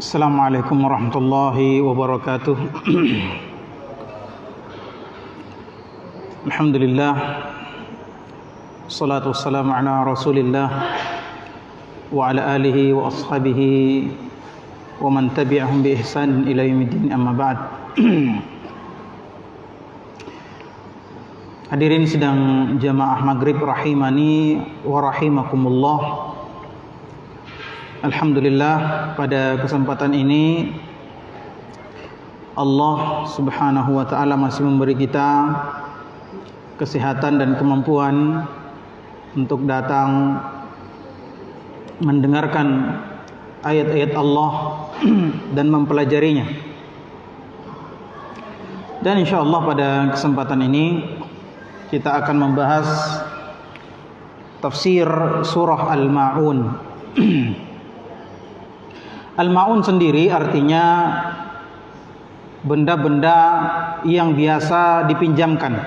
Assalamualaikum warahmatullahi wabarakatuh. Alhamdulillah, salatu wassalamu ala rasulillah wa ala alihi wa ashabihi wa man tabi'ahum bi ihsan ila yaumiddin, amma ba'd. Hadirin sidang jamaah maghrib rahimani wa rahimakumullah. Alhamdulillah, pada kesempatan ini Allah Subhanahu wa taala masih memberi kita kesehatan dan kemampuan untuk datang mendengarkan ayat-ayat Allah dan mempelajarinya. Dan insyaallah pada kesempatan ini kita akan membahas tafsir surah Al-Ma'un. Al-Ma'un sendiri artinya benda-benda yang biasa dipinjamkan,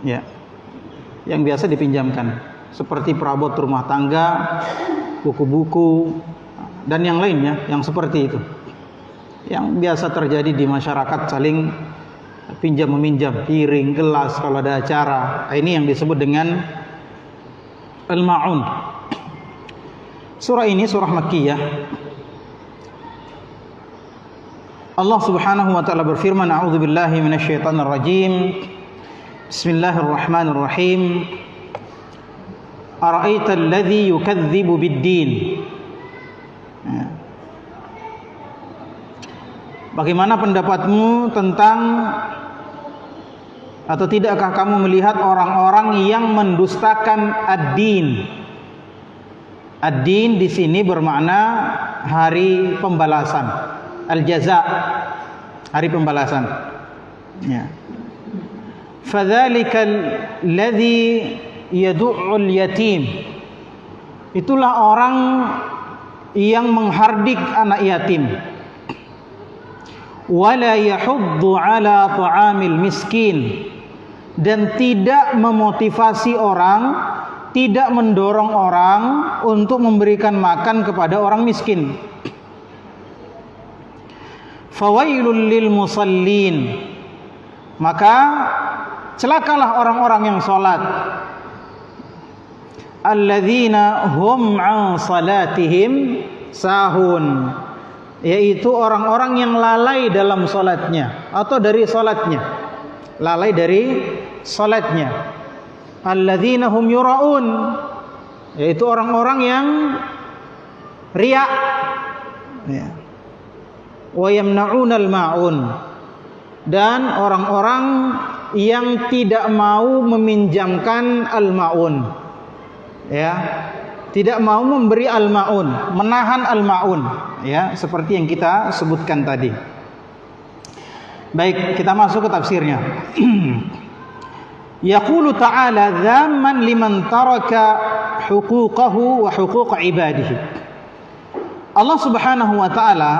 ya, yang biasa dipinjamkan, seperti perabot rumah tangga, buku-buku, dan yang lainnya yang seperti itu, yang biasa terjadi di masyarakat, saling pinjam meminjam, piring, gelas kalau ada acara. Ini yang disebut dengan Al-Ma'un. Surah ini surah Makkiyah. Allah Subhanahu wa taala berfirman, a'udzubillahi minasyaitonir rajim. Bismillahirrahmanirrahim. Ara'aital ladzi yukadzibu bid-din. Bagaimana pendapatmu tentang, atau tidakkah kamu melihat orang-orang yang mendustakan ad-din? Ad-din di sini bermakna hari pembalasan. Al-jaza, hari pembalasan. Ya. Fadzalikal ladzi yad'ul yatim. Itulah orang yang menghardik anak yatim. Wala yahuddu ala ta'amil miskin. Dan tidak memotivasi orang, tidak mendorong orang untuk memberikan makan kepada orang miskin. Fawailul lil musallin. Maka celakalah orang-orang yang salat. Alladzina hum an salatihim sahun. Yaitu orang-orang yang lalai dalam salatnya, atau dari salatnya. Lalai dari salatnya. Alladzina hum yura'un. Yaitu orang-orang yang riya. Ya. Wa yamna'unal ma'un, dan orang-orang yang tidak mau meminjamkan al-ma'un, ya, tidak mau memberi al-ma'un, menahan al-ma'un, ya, seperti yang kita sebutkan tadi. Baik, kita masuk ke tafsirnya. Yaqulu ta'ala dhamman liman taraka huquqahu wa huquq ibadihi. Allah Subhanahu wa taala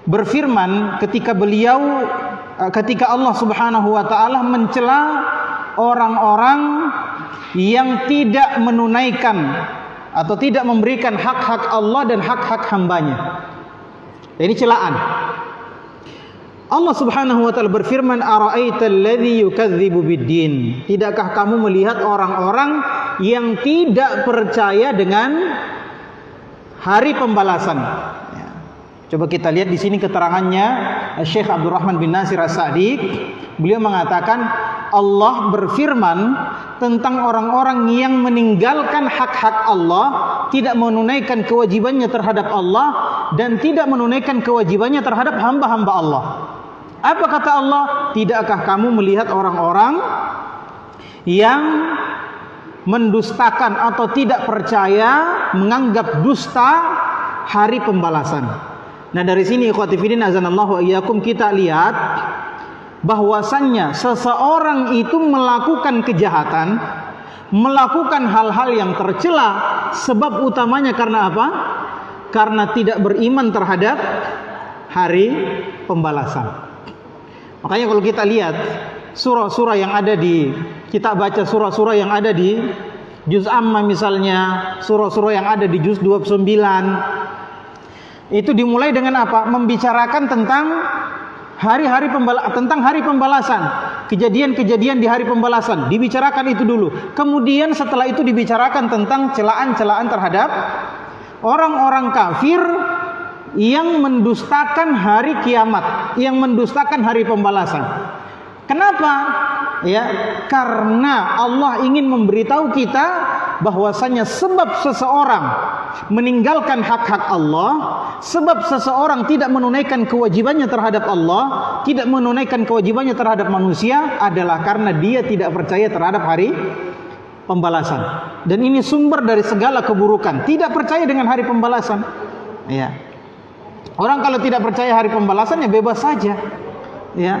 berfirman ketika Allah Subhanahu wa taala mencela orang-orang yang tidak menunaikan atau tidak memberikan hak-hak Allah dan hak-hak hambanya. Ini celaan. Allah Subhanahu wa taala berfirman, ara'aital ladzi yukadzibu bid-din. Tidakkah kamu melihat orang-orang yang tidak percaya dengan hari pembalasan? Coba kita lihat di sini keterangannya Syekh Abdurrahman bin Nasir As-Sa'di. Beliau mengatakan Allah berfirman tentang orang-orang yang meninggalkan hak-hak Allah, tidak menunaikan kewajibannya terhadap Allah, dan tidak menunaikan kewajibannya terhadap hamba-hamba Allah. Apa kata Allah? Tidakkah kamu melihat orang-orang yang mendustakan atau tidak percaya, menganggap dusta hari pembalasan? Nah, dari sini ikhwati fillah azanallahu wa iyyakum, kita lihat bahwasannya seseorang itu melakukan kejahatan, melakukan hal-hal yang tercela, sebab utamanya karena apa? Karena tidak beriman terhadap hari pembalasan. Makanya kalau kita lihat surah-surah yang ada di, kita baca surah-surah yang ada di juz amma misalnya, surah-surah yang ada di juz 29, Itu dimulai dengan apa? Membicarakan tentang hari pembalasan, kejadian-kejadian di hari pembalasan, dibicarakan itu dulu. Kemudian setelah itu dibicarakan tentang celaan-celaan terhadap orang-orang kafir yang mendustakan hari kiamat, yang mendustakan hari pembalasan. Kenapa? Ya, karena Allah ingin memberitahu kita bahwasanya sebab seseorang meninggalkan hak-hak Allah, sebab seseorang tidak menunaikan kewajibannya terhadap Allah, tidak menunaikan kewajibannya terhadap manusia adalah karena dia tidak percaya terhadap hari pembalasan. Dan ini sumber dari segala keburukan, tidak percaya dengan hari pembalasan. Ya. Orang kalau tidak percaya hari pembalasan ya bebas saja. Ya.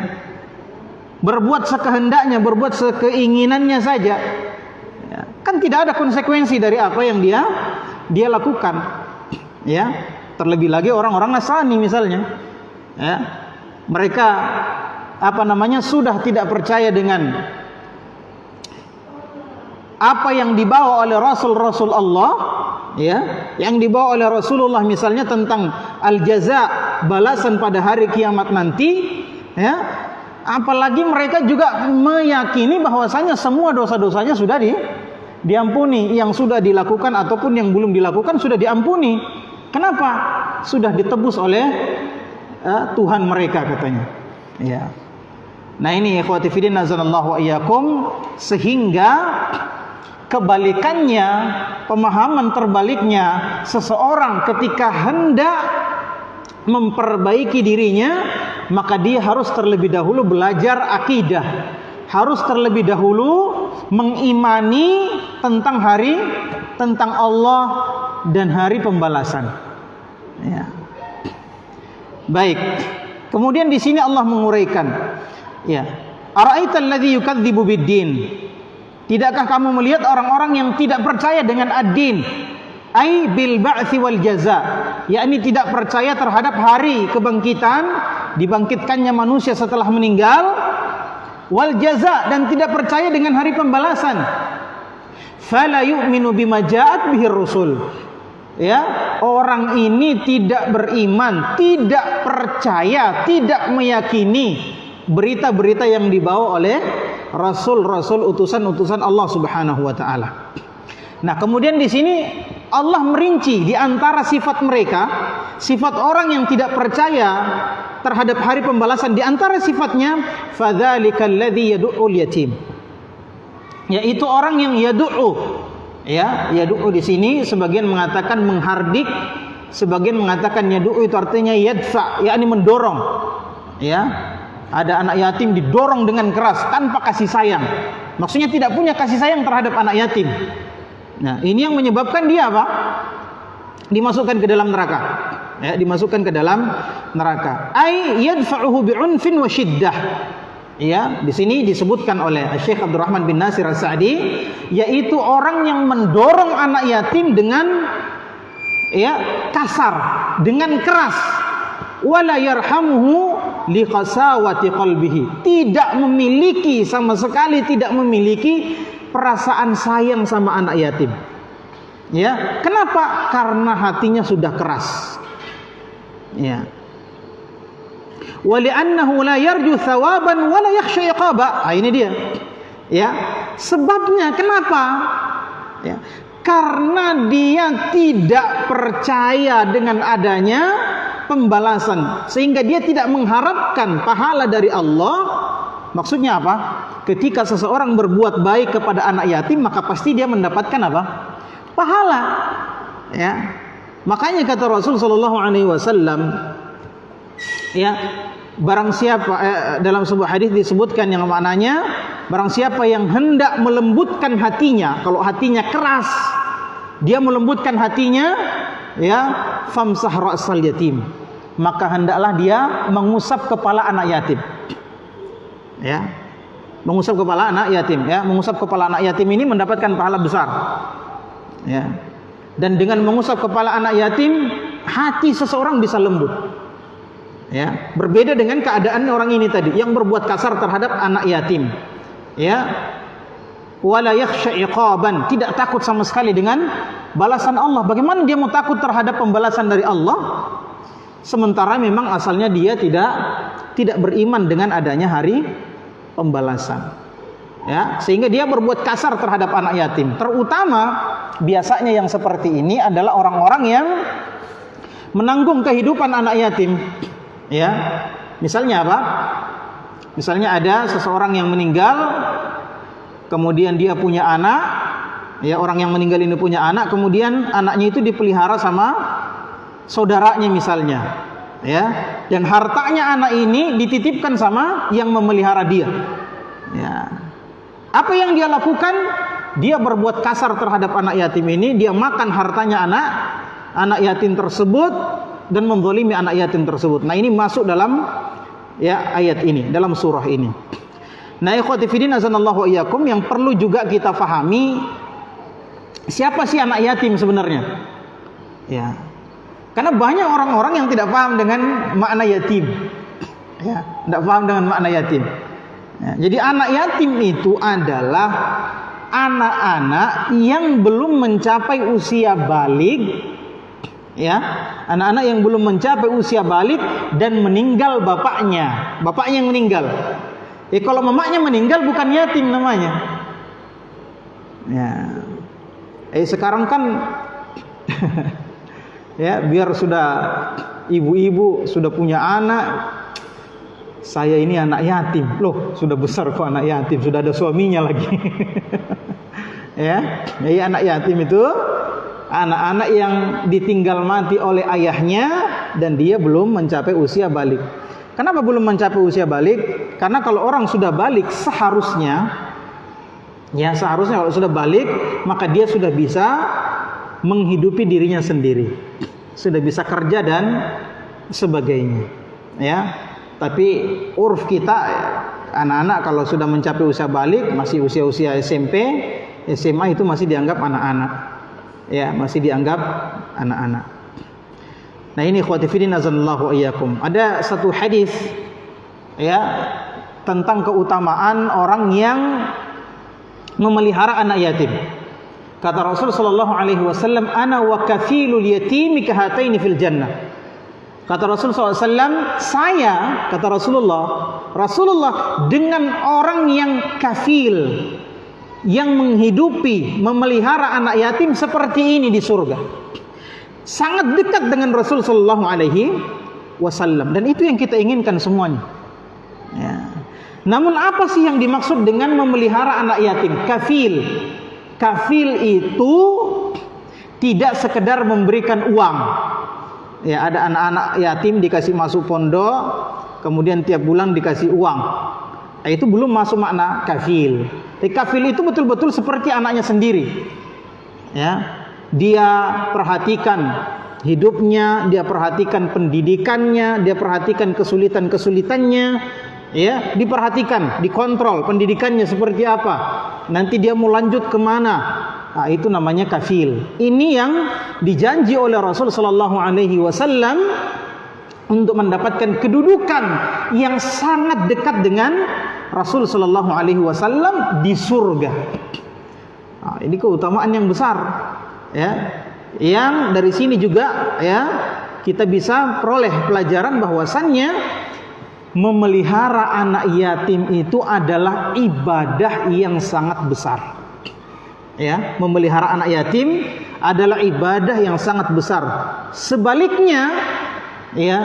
Berbuat sekehendaknya, berbuat sekeinginannya saja. Ya. Kan tidak ada konsekuensi dari apa yang dia lakukan. Ya. Terlebih lagi orang-orang Nasrani misalnya. Ya. Mereka sudah tidak percaya dengan apa yang dibawa oleh Rasul Allah, ya, yang dibawa oleh Rasulullah misalnya tentang al-jaza, balasan pada hari kiamat nanti, ya. Apalagi mereka juga meyakini bahwasanya semua dosa-dosanya sudah diampuni, yang sudah dilakukan ataupun yang belum dilakukan sudah diampuni. Kenapa? Sudah ditebus oleh Tuhan mereka katanya. Ya. Nah ini ikhwati fillah nazanallahu wa iyyakum, sehingga kebalikannya, pemahaman terbaliknya, seseorang ketika hendak memperbaiki dirinya, maka dia harus terlebih dahulu belajar akidah, harus terlebih dahulu mengimani tentang Allah dan hari pembalasan. Ya. Baik. Kemudian di sini Allah menguraikan, ya, ara'aital ladzi yukadzibu bid-din. Tidakkah kamu melihat orang-orang yang tidak percaya dengan ad-din? Ai bil ba'tsi wal jaza, yakni tidak percaya terhadap hari kebangkitan, dibangkitkannya manusia setelah meninggal, wal jaza, dan tidak percaya dengan hari pembalasan. Fala yu'minu bima ja'at bihi rusul. Ya, orang ini tidak beriman, tidak percaya, tidak meyakini berita-berita yang dibawa oleh rasul-rasul, utusan-utusan Allah Subhanahu wa taala. Nah, kemudian di sini Allah merinci di antara sifat mereka, sifat orang yang tidak percaya terhadap hari pembalasan, di antara sifatnya fadzalikal ladzi yad'ul yatim. Yaitu orang yang yad'u. Ya, yad'u di sini sebagian mengatakan menghardik, sebagian mengatakan yad'u itu artinya yadfa, yakni mendorong. Ya. Ada anak yatim didorong dengan keras tanpa kasih sayang. Maksudnya tidak punya kasih sayang terhadap anak yatim. Nah, ini yang menyebabkan dia apa? Dimasukkan ke dalam neraka. Ya, dimasukkan ke dalam neraka. Ai yadfa'uhu bi'unfin wa syiddah. Ya, di sini disebutkan oleh Syekh Abdurrahman bin Nasir As-Sa'di, yaitu orang yang mendorong anak yatim dengan kasar, dengan keras. Wala yarhamuhu liqasawati qalbihi. Tidak memiliki sama sekali, tidak memiliki perasaan sayang sama anak yatim. Ya, kenapa? Karena hatinya sudah keras. Ya. Wali'annahu la yarju thawaban wa la yakhsha iqaba. Ini dia. Ya. Sebabnya kenapa? Ya. Karena dia tidak percaya dengan adanya pembalasan, sehingga dia tidak mengharapkan pahala dari Allah. Maksudnya apa? Ketika seseorang berbuat baik kepada anak yatim, maka pasti dia mendapatkan apa? Pahala. Ya. Makanya kata Rasul sallallahu alaihi wasallam, ya, barang siapa dalam sebuah hadis disebutkan yang maknanya, barang siapa yang hendak melembutkan hatinya, kalau hatinya keras, dia melembutkan hatinya, ya, famsah ra'sal yatim, maka hendaklah dia mengusap kepala anak yatim. Ya. Mengusap kepala anak yatim, ya. Mengusap kepala anak yatim ini mendapatkan pahala besar. Ya. Dan dengan mengusap kepala anak yatim, hati seseorang bisa lembut. Ya, berbeda dengan keadaan orang ini tadi yang berbuat kasar terhadap anak yatim. Ya. Wala yakhsha iqaban, tidak takut sama sekali dengan balasan Allah. Bagaimana dia mau takut terhadap pembalasan dari Allah sementara memang asalnya dia tidak beriman dengan adanya hari pembalasan. Ya, sehingga dia berbuat kasar terhadap anak yatim. Terutama biasanya yang seperti ini adalah orang-orang yang menanggung kehidupan anak yatim. Ya, misalnya apa? Misalnya ada seseorang yang meninggal, kemudian dia punya anak, ya, orang yang meninggal ini punya anak, kemudian anaknya itu dipelihara sama saudaranya misalnya, ya, dan hartanya anak ini dititipkan sama yang memelihara dia. Ya. Apa yang dia lakukan? Dia berbuat kasar terhadap anak yatim ini, dia makan hartanya anak yatim tersebut dan menzalimi anak yatim tersebut. Nah, ini masuk dalam ya ayat ini, dalam surah ini. Nah, ikhwati fillah azanallahu iyyakum, yang perlu juga kita pahami, siapa sih anak yatim sebenarnya? Ya. Karena banyak orang-orang yang tidak paham dengan makna yatim. Ya, tidak paham dengan makna yatim. Ya, jadi anak yatim itu adalah anak-anak yang belum mencapai usia balig, ya, anak-anak yang belum mencapai usia balig dan meninggal bapaknya yang meninggal. Kalau mamanya meninggal bukan yatim namanya. Ya, sekarang kan ya, biar sudah ibu-ibu sudah punya anak, saya ini anak yatim. Loh, sudah besar kok anak yatim, sudah ada suaminya lagi. Ya, jadi anak yatim itu anak-anak yang ditinggal mati oleh ayahnya dan dia belum mencapai usia balik. Kenapa belum mencapai usia balik? Karena kalau orang sudah balik seharusnya kalau sudah balik, maka dia sudah bisa menghidupi dirinya sendiri, sudah bisa kerja dan sebagainya. Ya. Tapi urf kita, anak-anak kalau sudah mencapai usia balik, masih usia-usia SMP, SMA, itu masih dianggap anak-anak. Ya, masih dianggap anak-anak. Nah, ini ikhwati fillah azanallahu iyyakum. Ada satu hadis ya tentang keutamaan orang yang memelihara anak yatim. Kata Rasul sallallahu alaihi wasallam, "Ana wa kafilul yatimi kahataini fil jannah." Kata Rasul SAW, saya, kata Rasulullah dengan orang yang kafil, yang menghidupi, memelihara anak yatim seperti ini di surga. Sangat dekat dengan Rasul SAW. Dan itu yang kita inginkan semuanya. Ya. Namun apa sih yang dimaksud dengan memelihara anak yatim? Kafil. Kafil itu tidak sekedar memberikan uang. Ya, ada anak-anak yatim dikasih masuk pondok, kemudian tiap bulan dikasih uang. Itu belum masuk makna kafil. Tapi kafil itu betul-betul seperti anaknya sendiri. Ya, dia perhatikan hidupnya, dia perhatikan pendidikannya, dia perhatikan kesulitan-kesulitannya, ya, diperhatikan, dikontrol pendidikannya seperti apa. Nanti dia mau lanjut kemana? Nah, itu namanya kafil. Ini yang dijanji oleh Rasul sallallahu alaihi wasallam untuk mendapatkan kedudukan yang sangat dekat dengan Rasul sallallahu alaihi wasallam di surga. Nah, ini keutamaan yang besar, ya. Yang dari sini juga, ya, kita bisa peroleh pelajaran bahwasannya memelihara anak yatim itu adalah ibadah yang sangat besar. Ya, memelihara anak yatim adalah ibadah yang sangat besar. Sebaliknya, ya,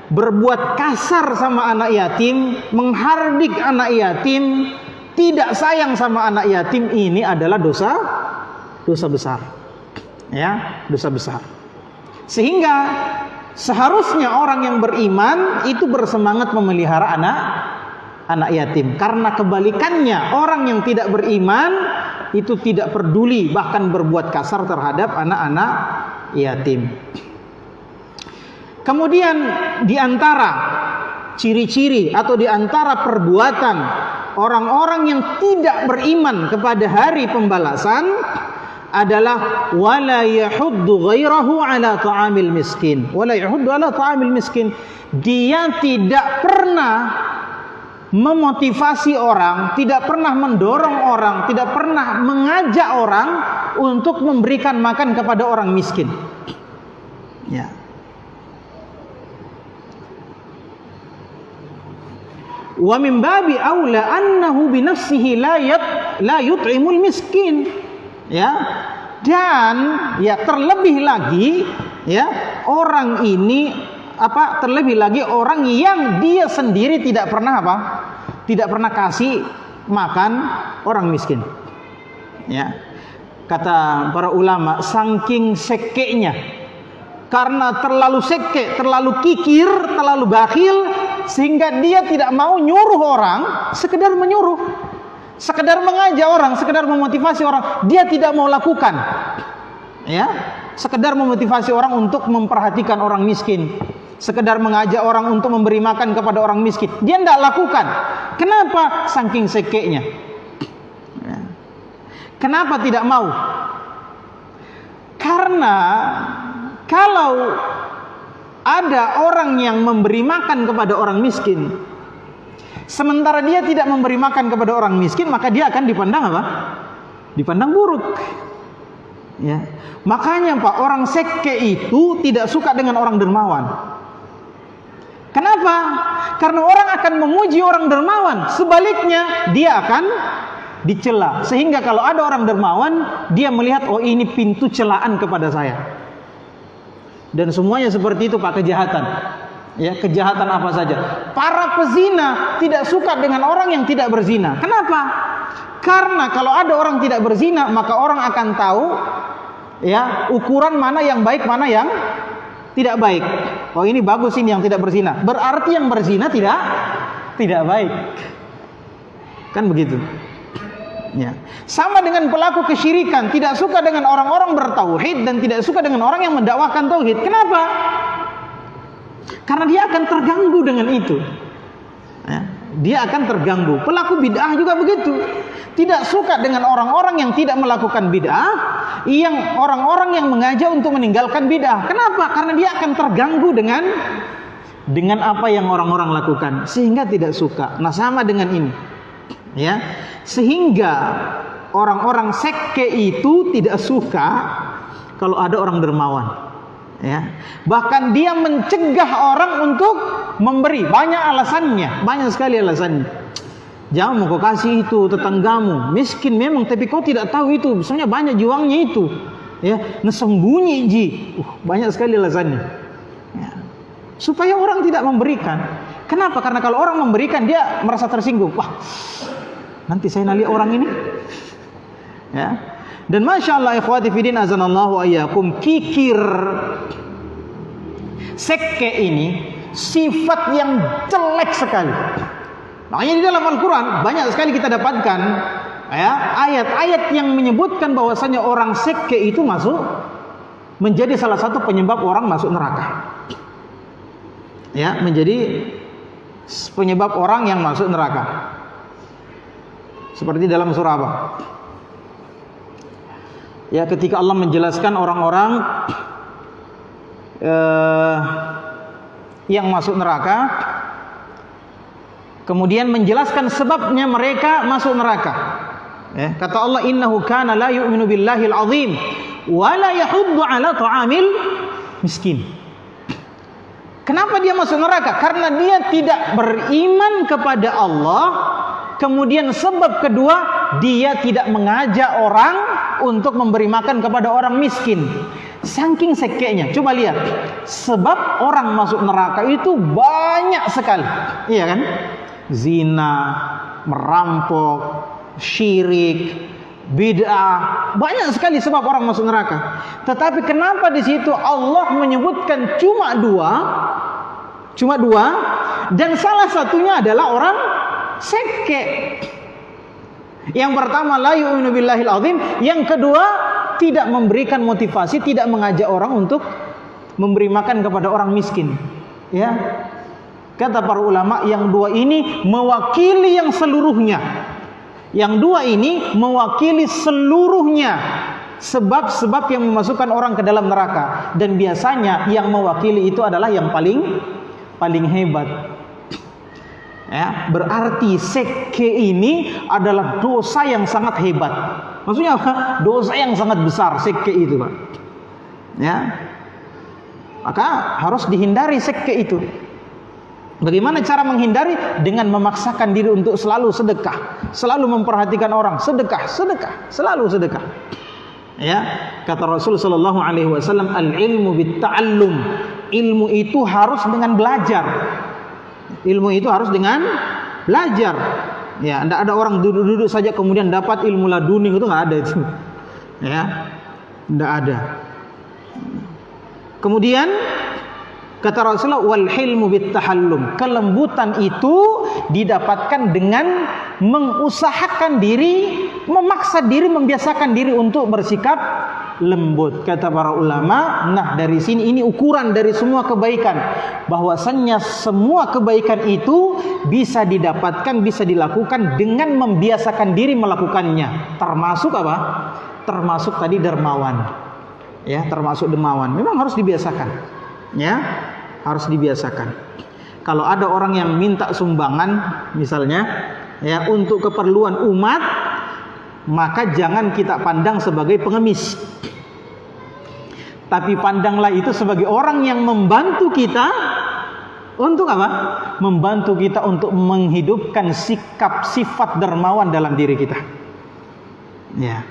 berbuat kasar sama anak yatim, menghardik anak yatim, tidak sayang sama anak yatim, ini adalah dosa besar. Ya, dosa besar. Sehingga seharusnya orang yang beriman itu bersemangat memelihara anak yatim. Karena kebalikannya, orang yang tidak beriman itu tidak peduli, bahkan berbuat kasar terhadap anak-anak yatim. Kemudian di antara ciri-ciri atau di antara perbuatan orang-orang yang tidak beriman kepada hari pembalasan adalah wala yahuddu ghairahu ala ta'amil miskin. Wala yahuddu ala ta'amil miskin. Dia tidak pernah memotivasi orang, tidak pernah mendorong orang, tidak pernah mengajak orang untuk memberikan makan kepada orang miskin. Ya. Wa min babi aula annahu bi nafsihi la yut'imul miskin. Ya. Dan ya terlebih lagi ya orang ini terlebih lagi orang yang dia sendiri tidak pernah tidak pernah kasih makan orang miskin. Ya. Kata para ulama, saking sekeknya, karena terlalu seke, terlalu kikir, terlalu bakhil, sehingga dia tidak mau nyuruh orang, sekedar menyuruh, sekedar mengajak orang, sekedar memotivasi orang, dia tidak mau lakukan. Ya, sekedar memotivasi orang untuk memperhatikan orang miskin, sekedar mengajak orang untuk memberi makan kepada orang miskin, dia tidak lakukan. Kenapa? Saking sekeknya. Ya. Kenapa tidak mau? Karena kalau ada orang yang memberi makan kepada orang miskin, sementara dia tidak memberi makan kepada orang miskin, maka dia akan dipandang dipandang buruk. Ya. Makanya Pak, orang seke itu tidak suka dengan orang dermawan. Kenapa? Karena orang akan memuji orang dermawan, sebaliknya dia akan dicela. Sehingga kalau ada orang dermawan, dia melihat, oh ini pintu celaan kepada saya. Dan semuanya seperti itu Pak, kejahatan. Ya, kejahatan apa saja. Para pezina tidak suka dengan orang yang tidak berzina. Kenapa? Karena kalau ada orang tidak berzina, maka orang akan tahu ya ukuran mana yang baik, mana yang tidak baik. Oh ini bagus, ini yang tidak berzina. Berarti yang berzina tidak baik. Kan begitu. Ya. Sama dengan pelaku kesyirikan, tidak suka dengan orang-orang bertauhid dan tidak suka dengan orang yang mendakwakan tauhid. Kenapa? Karena dia akan terganggu dengan itu. Ya. Dia akan terganggu. Pelaku bid'ah juga begitu. Tidak suka dengan orang-orang yang tidak melakukan bid'ah, yang orang-orang yang mengajak untuk meninggalkan bid'ah. Kenapa? Karena dia akan terganggu dengan apa yang orang-orang lakukan, sehingga tidak suka. Nah, sama dengan ini. Ya. Sehingga orang-orang seke itu tidak suka kalau ada orang dermawan. Ya. Bahkan dia mencegah orang untuk memberi. Banyak alasannya, banyak sekali alasannya. Jangan mau kau kasih itu tetanggamu, miskin memang, tapi kau tidak tahu itu, misalnya banyak juangnya itu. Ya, nesembunyi ji. Banyak sekali alasannya. Ya. Supaya orang tidak memberikan. Kenapa? Karena kalau orang memberikan dia merasa tersinggung. Wah, nanti saya nali orang ini. Ya. Dan masya Allah ikhwati fiddin azanallahu ayyakum, kikir seke ini sifat yang jelek sekali. Makanya di dalam Al-Quran banyak sekali kita dapatkan ya, ayat-ayat yang menyebutkan bahwasanya orang seke itu menjadi salah satu penyebab orang masuk neraka. Ya, menjadi penyebab orang yang masuk neraka. Seperti dalam surah apa? Ya, ketika Allah menjelaskan orang-orang yang masuk neraka, kemudian menjelaskan sebabnya mereka masuk neraka. Ya, kata Allah, innahu kana la yu'minu billahil azim wa la yahuddu ala ta'amil miskin. Kenapa dia masuk neraka? Karena dia tidak beriman kepada Allah. Kemudian sebab kedua, dia tidak mengajak orang untuk memberi makan kepada orang miskin. Saking sekenya. Coba lihat, sebab orang masuk neraka itu banyak sekali. Iya kan? Zina, merampok, syirik, bid'ah, banyak sekali sebab orang masuk neraka. Tetapi kenapa di situ Allah menyebutkan cuma dua, dan salah satunya adalah orang seke. Yang pertama la yu'minu billahil azim, yang kedua tidak memberikan motivasi, tidak mengajak orang untuk memberi makan kepada orang miskin. Ya. Kata para ulama, yang dua ini mewakili yang seluruhnya. Yang dua ini mewakili seluruhnya sebab-sebab yang memasukkan orang ke dalam neraka, dan biasanya yang mewakili itu adalah yang paling hebat. Ya, berarti seke ini adalah dosa yang sangat hebat. Maksudnya apa? Dosa yang sangat besar seke itu, Pak. Ya. Maka harus dihindari seke itu. Bagaimana cara menghindari? Dengan memaksakan diri untuk selalu sedekah, selalu memperhatikan orang, sedekah, selalu sedekah. Ya, kata Rasul sallallahu alaihi wasallam, al-ilmu bit-ta'allum. Ilmu itu harus dengan belajar. Ilmu itu harus dengan belajar. Ya, tidak ada orang duduk-duduk saja kemudian dapat ilmu laduni, itu nggak ada itu. Ya, tidak ada. Kemudian kata Rasulullah, wal hilmu bit-tahallum. Kelembutan itu didapatkan dengan mengusahakan diri, memaksa diri, membiasakan diri untuk bersikap lembut. Kata para ulama, nah dari sini ini ukuran dari semua kebaikan, bahwasannya semua kebaikan itu bisa didapatkan, bisa dilakukan dengan membiasakan diri melakukannya. Termasuk apa? Termasuk tadi dermawan. Ya, termasuk dermawan. Memang harus dibiasakan. Ya, harus dibiasakan. Kalau ada orang yang minta sumbangan misalnya, ya, untuk keperluan umat, maka jangan kita pandang sebagai pengemis, tapi pandanglah itu sebagai orang yang membantu kita untuk apa? Membantu kita untuk menghidupkan sikap sifat dermawan dalam diri kita. Ya.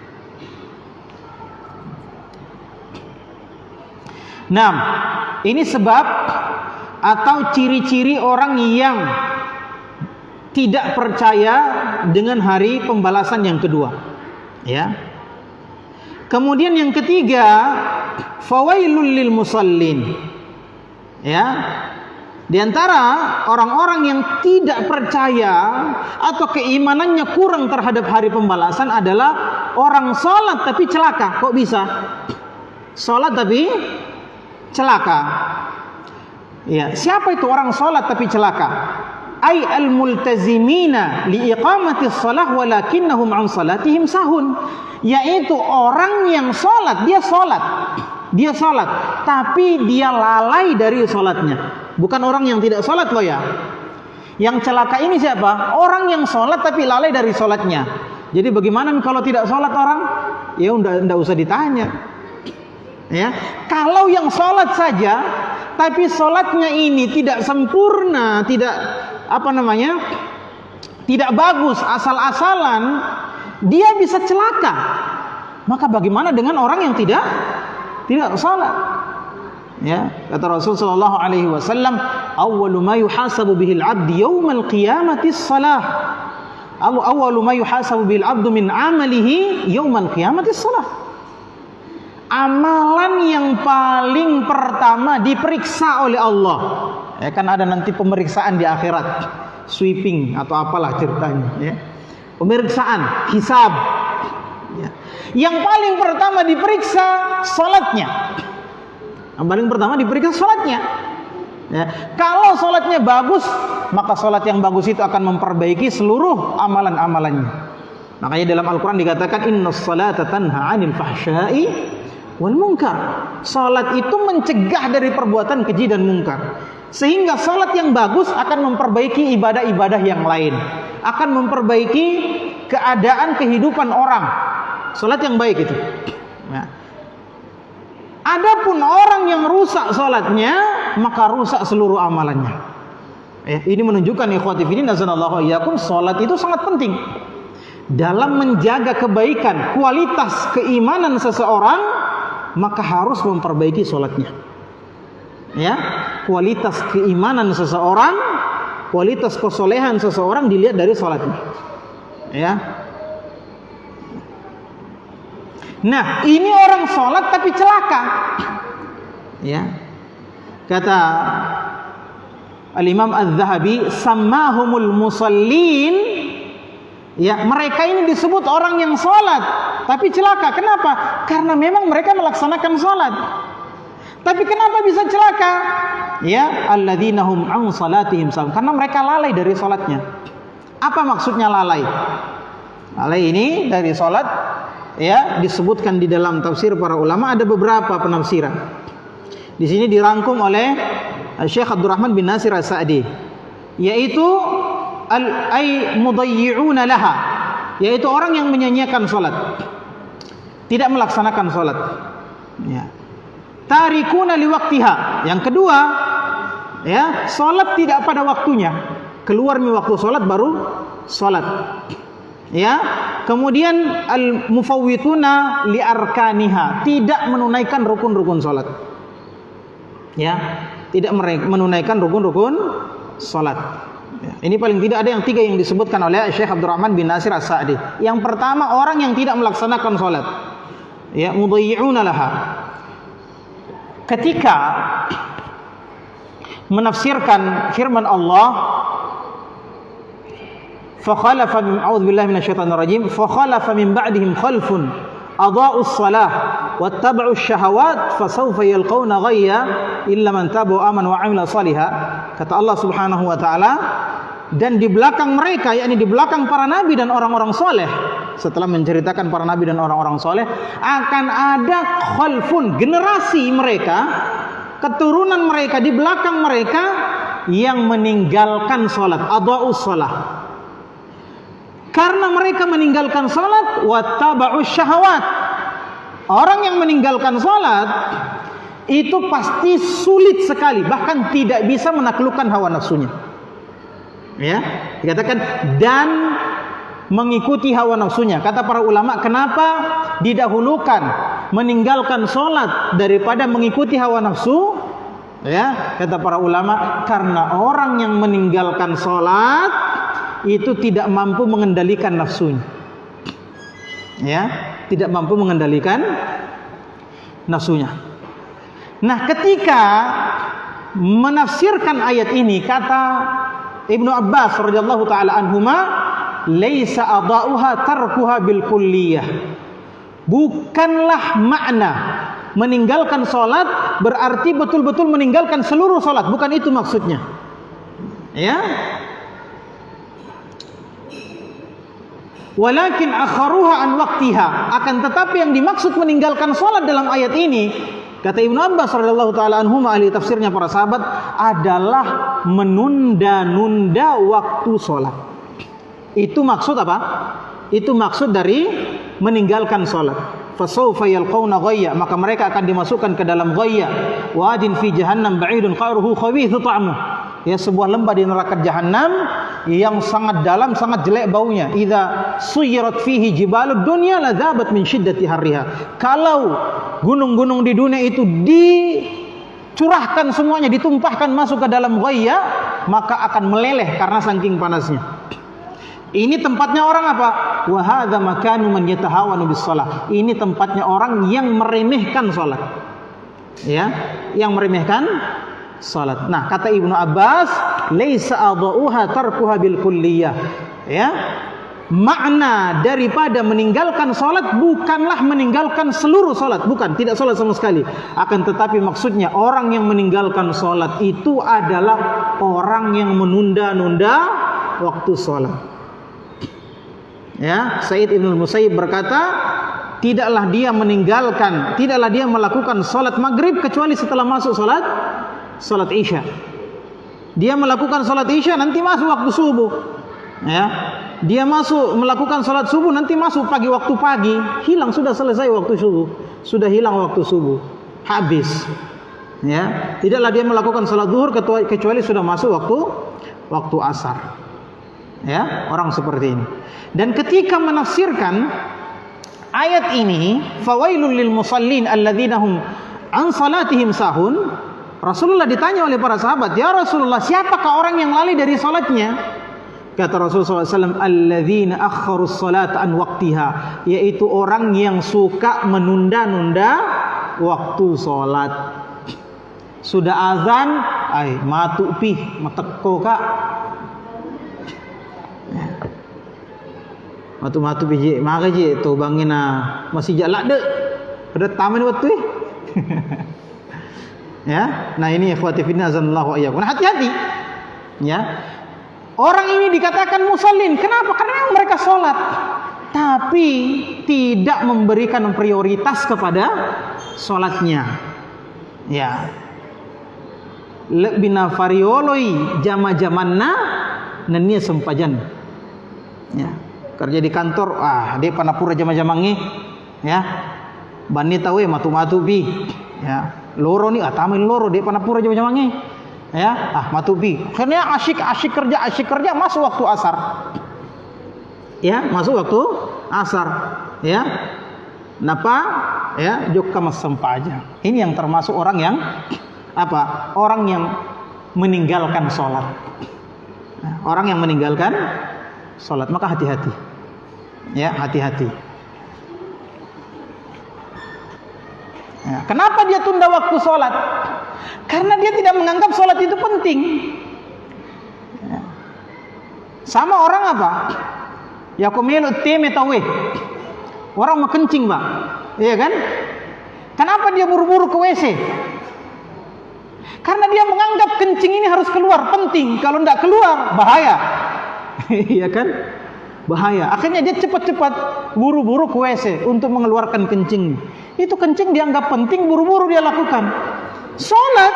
Nah, ini sebab atau ciri-ciri orang yang tidak percaya dengan hari pembalasan yang kedua. Ya. Kemudian yang ketiga, fawailul lil musallin. Ya. Di antara orang-orang yang tidak percaya atau keimanannya kurang terhadap hari pembalasan adalah orang sholat tapi celaka. Kok bisa? Sholat tapi celaka. Ya, siapa itu orang sholat tapi celaka? Ay al-multazimina liiqamati shalah walakinnahum an salatihim sahun. Yaitu orang yang sholat, dia sholat, tapi dia lalai dari sholatnya. Bukan orang yang tidak sholat loh ya. Yang celaka ini siapa? Orang yang sholat tapi lalai dari sholatnya. Jadi bagaimana kalau tidak sholat orang? Ya udah usah ditanya. Ya, kalau yang sholat saja, tapi sholatnya ini tidak sempurna, tidak tidak bagus, asal-asalan, dia bisa celaka. Maka bagaimana dengan orang yang tidak sholat? Ya, kata Rasul sallallahu alaihi wasallam, awwalu ma yuhasabu bihil 'abdu yaumal qiyamati shalah. Awwalu ma yuhasabu bihil 'abdu min 'amalihi yaumal qiyamati shalah. Amalan yang paling pertama diperiksa oleh Allah. Ya kan ada nanti pemeriksaan di akhirat, sweeping atau apalah ceritanya. Ya. Pemeriksaan, hisab. Ya. Yang paling pertama diperiksa salatnya. Yang paling pertama diperiksa salatnya. Ya. Kalau salatnya bagus, maka salat yang bagus itu akan memperbaiki seluruh amalan-amalannya. Makanya dalam Al-Quran dikatakan innas salata tanha 'anil fahsya'i wal munkar. Salat itu mencegah dari perbuatan keji dan mungkar. Sehingga salat yang bagus akan memperbaiki ibadah-ibadah yang lain, akan memperbaiki keadaan kehidupan orang. Salat yang baik itu. Ya. Adapun orang yang rusak salatnya, maka rusak seluruh amalannya. Ya, ini menunjukkan ikhwati fillah nazanallahu iyyakum, salat itu sangat penting dalam menjaga kebaikan, kualitas keimanan seseorang, maka harus memperbaiki sholatnya. Ya, kualitas keimanan seseorang, kualitas kesolehan seseorang dilihat dari sholatnya. Ya. Nah, ini orang sholat tapi celaka. Ya. Kata Al-Imam Az-Zahabi, sammahumul musallin. Ya, mereka ini disebut orang yang sholat tapi celaka. Kenapa? Karena memang mereka melaksanakan sholat. Tapi kenapa bisa celaka? Ya, alladzina hum an salatihim sahun. Karena mereka lalai dari sholatnya. Apa maksudnya lalai? Lalai ini dari sholat, ya, disebutkan di dalam tafsir para ulama ada beberapa penafsiran. Di sini dirangkum oleh Syekh Abdurrahman bin Nasir As-Sa'di, yaitu ay mudayyi'una laha, yaitu orang yang menyanyiakan salat, tidak melaksanakan salat. Ya. Tarikuna liwaqtiha. Yang kedua, ya, salat tidak pada waktunya. Keluar mi waktu salat baru salat. Ya. Kemudian al-mufawwituna li arkaniha, tidak menunaikan rukun-rukun salat. Ya, tidak menunaikan rukun-rukun salat. Ya, ini paling tidak ada yang 3 yang disebutkan oleh Syekh Abdurrahman bin Nasir As-Sa'di. Yang pertama, orang yang tidak melaksanakan salat. Ya, mudayyi'una laha. Ketika menafsirkan firman Allah, fakhalafa min a'udzubillahi minasyaitonir rajim, fakhalafa min ba'dihim khalfun adaa'us shalah wattaba'us syahawat fasawfa yalqawna ghayya illa man taba wa amana wa 'amila shalihan. Kata Allah Subhanahu wa taala, dan di belakang mereka, yakni di belakang para nabi dan orang-orang soleh, setelah menceritakan para nabi dan orang-orang soleh, akan ada khalfun, generasi mereka, keturunan mereka di belakang mereka yang meninggalkan salat, adaa'us shalah. Karena mereka meninggalkan salat, wattaba'us syahawat. Orang yang meninggalkan salat itu pasti sulit sekali, bahkan tidak bisa menaklukkan hawa nafsunya. Ya, dikatakan dan mengikuti hawa nafsunya. Kata para ulama, kenapa didahulukan meninggalkan salat daripada mengikuti hawa nafsu? Ya, kata para ulama, karena orang yang meninggalkan salat itu tidak mampu mengendalikan nafsunya. Ya, tidak mampu mengendalikan nafsunya. Nah, ketika menafsirkan ayat ini, kata Ibnu Abbas radhiyallahu taala anhuma, laisa adauha tarkuha bil kulliyah. Bukanlah makna meninggalkan salat berarti betul-betul meninggalkan seluruh salat, bukan itu maksudnya. Ya. Walakin akharuha an waqtiha, akan tetapi yang dimaksud meninggalkan salat dalam ayat ini, kata Ibnu Abbas radhiyallahu taala anhuma, ahli tafsirnya para sahabat, adalah menunda-nunda waktu salat. Itu maksud apa? Itu maksud dari meninggalkan salat. Fasawfa yalqawna ghayya, maka mereka akan dimasukkan ke dalam ghayya, wadin fi jahannam ba'idun qa'ruhu khabithu ta'muh. Ya, sebuah lembah di neraka jahanam yang sangat dalam, sangat jelek baunya. Idza suyirat fihi jibalud dunya ladzabat min syiddati harriha. Kalau gunung-gunung di dunia itu dicurahkan semuanya, ditumpahkan masuk ke dalam ghayya, maka akan meleleh karena saking panasnya. Ini tempatnya orang apa? Wa hadza makanu man yatahawanu bis shalah. Ini tempatnya orang yang meremehkan salat. Ya, yang meremehkan salat. Nah, kata Ibnu Abbas, laisa adauha tarkuha bil kulliyah. Ya. Makna daripada meninggalkan salat bukanlah meninggalkan seluruh salat, bukan, tidak salat sama sekali. Akan tetapi maksudnya orang yang meninggalkan salat itu adalah orang yang menunda-nunda waktu salat. Ya, Sa'id Ibn Musayyib berkata, tidaklah dia melakukan salat maghrib kecuali setelah masuk salat Isya. Dia melakukan salat Isya, nanti masuk waktu subuh. Ya. Dia melakukan salat subuh, nanti masuk waktu pagi, hilang, sudah selesai waktu subuh. Sudah hilang waktu subuh. Habis. Ya. Tidaklah dia melakukan salat zuhur kecuali sudah masuk waktu asar. Ya, orang seperti ini. Dan ketika menafsirkan ayat ini, fawailul lil musallin alladzina hum an salatihim sahun, Rasulullah ditanya oleh para sahabat, "Ya Rasulullah, siapakah orang yang lalai dari salatnya?" Kata Rasulullah SAW, alladzina akharus salat an waqtiha, yaitu orang yang suka menunda-nunda waktu salat. Sudah azan, matu pi, mateko kak. Matu-matu biji, maka je tu bangina masih jalak dek. Pada taman waktu ya. Nah, ini ikhwati fillah azanallahu iyyakum. Nah, hati-hati. Ya. Orang ini dikatakan musallin. Kenapa? Karena mereka salat, tapi tidak memberikan prioritas kepada salatnya. Ya. Lebina farioloi jama-jamanna nenia sempajan. Ya. Kerja di kantor, dia panapura jama-jamangi, ya. Bani tahu matu-matu bi, ya. Loro ni tamen loro dia panapura jama-jamangi. Ya, matubi. Akhirnya asyik kerja masuk waktu asar. Ya, masuk waktu asar. Ya. Napa? Ya, joka masempaja. Ini yang termasuk orang yang apa? Orang yang meninggalkan sholat. Nah, orang yang meninggalkan sholat, maka hati-hati. Ya, hati-hati. Ya, kenapa dia tunda waktu sholat? Karena dia tidak menganggap sholat itu penting. Ya. Sama orang apa? Ya komelu teme tawe. Orang mau kencing, Pak. Iya kan? Kenapa dia buru-buru ke WC? Karena dia menganggap kencing ini harus keluar, penting. Kalau tidak keluar, bahaya. Iya kan? Bahaya. Akhirnya dia cepat-cepat buru-buru ke WC untuk mengeluarkan kencing. Itu kencing dianggap penting, buru-buru dia lakukan. Sholat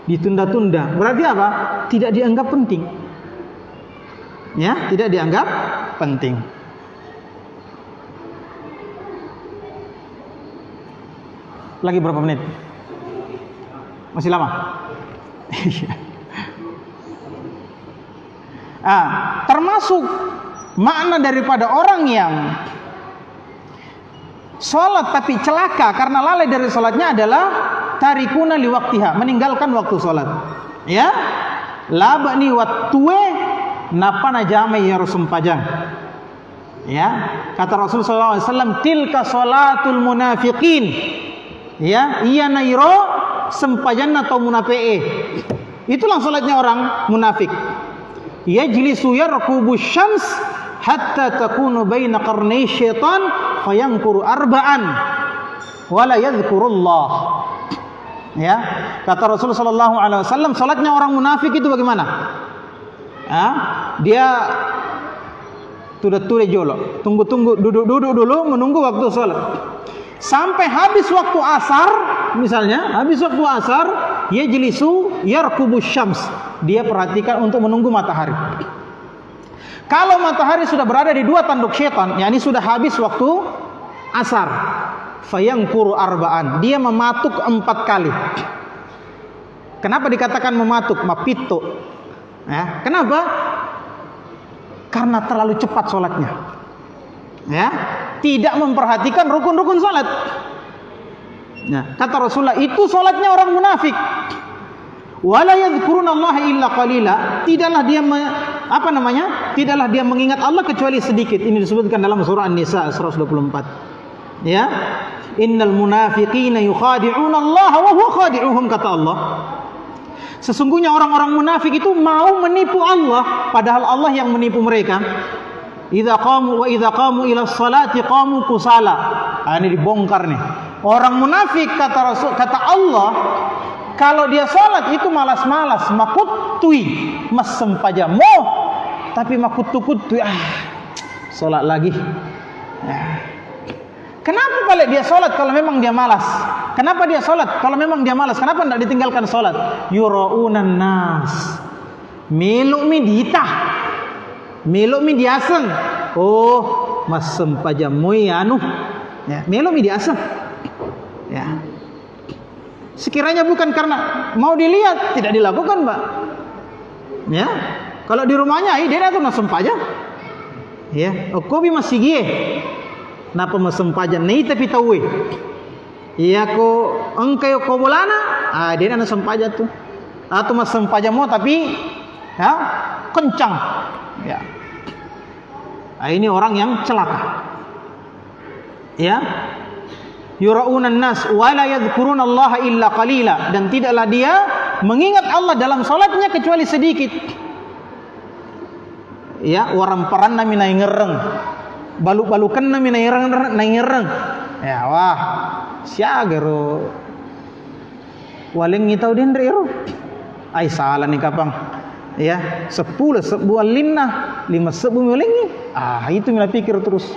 ditunda-tunda. Berarti apa? Tidak dianggap penting. Ya, tidak dianggap penting. Lagi berapa menit? Masih lama? Termasuk makna daripada orang yang sholat tapi celaka karena lalai dari sholatnya adalah tarikuna liwaktiha, meninggalkan waktu sholat. Ya, labani wattue napana jamai harus sempajang. Ya, kata Rasulullah SAW, tilka sholatul munafiqin. Ya, iya nairo sempajan atau munafik. Itulah salatnya orang munafik. Yajlisu yarkubu syams hatta takunu baina qarnai syaitan fayanquru arba'an wala yadhkurullah. Ya, kata Rasulullah sallallahu alaihi wasallam, salatnya orang munafik itu bagaimana? Dia tudah jolo, tunggu duduk dulu menunggu waktu salat. Sampai habis waktu asar, misalnya habis waktu asar, yajlisu yarkubu syams, dia perhatikan untuk menunggu matahari. Kalau matahari sudah berada di dua tanduk syaitan, yakni sudah habis waktu asar, fayangkuru arba'an, dia mematuk 4 kali. Kenapa dikatakan mematuk? Mapito. Ya, kenapa? Karena terlalu cepat sholatnya. Ya, tidak memperhatikan rukun-rukun salat. Nah, kata Rasulullah, itu salatnya orang munafik. Wala yadhkurunallaha illa qalila, tidaklah dia tidaklah dia mengingat Allah kecuali sedikit. Ini disebutkan dalam surah An-Nisa 124. Ya, innal munafiqina yukhadi'una Allah wa huwa khadi'uhum, kata Allah. Sesungguhnya orang-orang munafik itu mau menipu Allah, padahal Allah yang menipu mereka. Idza qamu ila sholati qamu kusala. Ini dibongkar nih. Orang munafik kata Allah, kalau dia salat itu malas-malas, makutui, mesem pajamo, tapi makutukutui, salat lagi. Kenapa balik dia salat kalau memang dia malas? Kenapa dia salat kalau memang dia malas? Kenapa tidak ditinggalkan salat? Yuraunan nas, meluk mi ditah, meluk mi diaseng. Oh, mesem pajamui anu, ya, meluk mi diaseng. Ya. Sekiranya bukan karena mau dilihat, tidak dilakukan, Mbak. Ya. Kalau di rumahnya, dia datang mesem pajam. Ya, okobi masih gie. Napa mesem pajam nei tapi tahu. Iya ko engkau ko bolana, dia nak mesem pajam tuh. Atau mesem pajam mau tapi ya kencang. Ya. Ini orang yang celaka. Ya. Yuraunan nas wa la yadhkurunallaha illa qalila, dan tidaklah dia mengingat Allah dalam salatnya kecuali sedikit. Ya, waram paranna minai ngereng. Baluk-balukan na minai ngereng. Ya, wah. Siagero. Waling ngitau den rero. Ai salah nih kapang. Ya, 10 sebuah linnah, 5 sebu melengi. Itu mila pikir terus.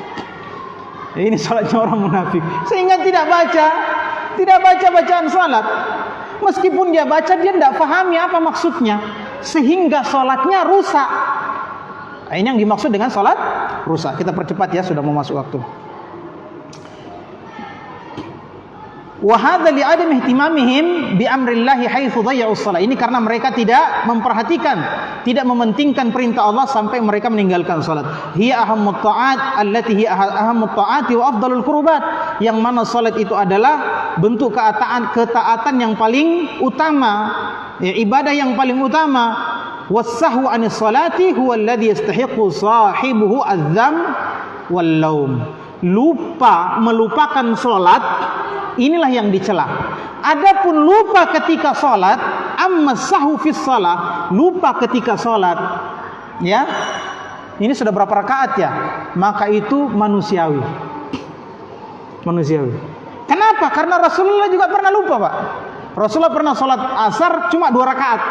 Ini salatnya orang munafik. Sehingga tidak baca bacaan salat. Meskipun dia baca, dia tidak pahami apa maksudnya, sehingga salatnya rusak. Ini yang dimaksud dengan salat rusak. Kita percepat ya, sudah mau masuk waktu. Wa hadza li'adami ihtimamihim bi amrillahi haitsu dhayya'us shalah. Ini karena mereka tidak memperhatikan, tidak mementingkan perintah Allah sampai mereka meninggalkan salat. Hiya ahammut ta'at allati hiya ahammut ta'ati wa afdalul qurbat. Yang mana salat itu adalah bentuk ketaatan yang paling utama, ya, ibadah yang paling utama. Was-sahwu 'anis salati huwa alladhi yastahiqu sahibuhu adz-dzam wal laum. Melupakan salat, inilah yang dicela. Adapun lupa ketika salat, amma sahwu fis shalah, lupa ketika salat, ya. Ini sudah berapa rakaat ya? Maka itu manusiawi. Manusiawi. Kenapa? Karena Rasulullah juga pernah lupa, Pak. Rasulullah pernah salat asar cuma 2 rakaat.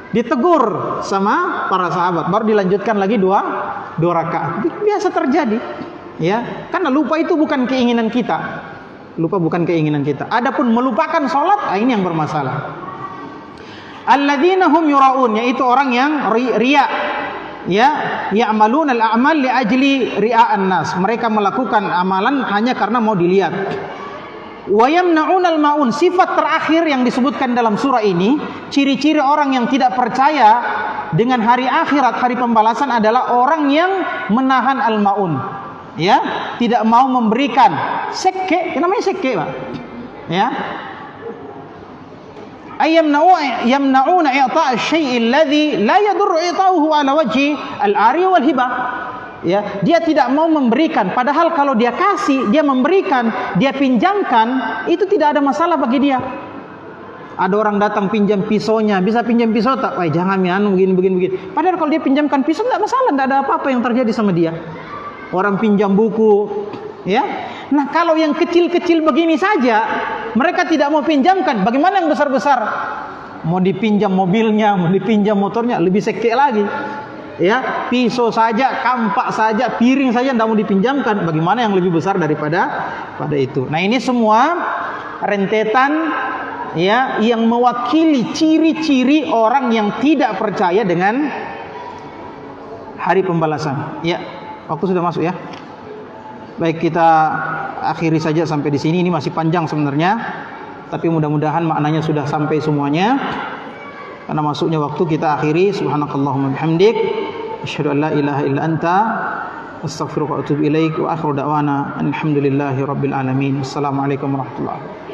Ditegur sama para sahabat, baru dilanjutkan lagi 2 rakaat. Biasa terjadi. Ya, karena lupa itu bukan keinginan kita. Lupa bukan keinginan kita. Adapun melupakan salat, ini yang bermasalah. Alladzina hum yura'un, yaitu orang yang riya. Ya, ya'maluna al-a'mal li ajli ria'an nas. Mereka melakukan amalan hanya karena mau dilihat. Wa yamna'unal ma'un, sifat terakhir yang disebutkan dalam surah ini, ciri-ciri orang yang tidak percaya dengan hari akhirat, hari pembalasan adalah orang yang menahan al-ma'un. Ya, tidak mau memberikan seke, namanya seke, Pak. Ya. Yamna'una i'ta' asy-syai'i alladhi la yadurru i'ta'uhu 'ala wajhi al-'ari wal hibah. Ya, dia tidak mau memberikan, padahal kalau dia kasih, dia memberikan, dia pinjamkan, itu tidak ada masalah bagi dia. Ada orang datang pinjam pisaunya, bisa pinjam pisau tak? Wah, jangan ya, begini. Padahal kalau dia pinjamkan pisau enggak masalah, enggak ada apa-apa yang terjadi sama dia. Orang pinjam buku, ya. Nah, kalau yang kecil-kecil begini saja mereka tidak mau pinjamkan, bagaimana yang besar-besar? Mau dipinjam mobilnya, mau dipinjam motornya, lebih sekek lagi. Ya, pisau saja, kampak saja, piring saja tidak mau dipinjamkan, bagaimana yang lebih besar daripada itu. Nah, ini semua rentetan, ya, yang mewakili ciri-ciri orang yang tidak percaya dengan hari pembalasan. Ya, waktu sudah masuk ya. Baik, kita akhiri saja sampai di sini. Ini masih panjang sebenarnya, tapi mudah-mudahan maknanya sudah sampai semuanya. Karena masuknya waktu, kita akhiri. Subhanakallahumma bihamdik, asyhadu an la ilaha illa anta, astaghfiruka wa atubu ilaik. Wa akhiru da'wana alhamdulillahi rabbil alamin. Assalamualaikum warahmatullahi wabarakatuh.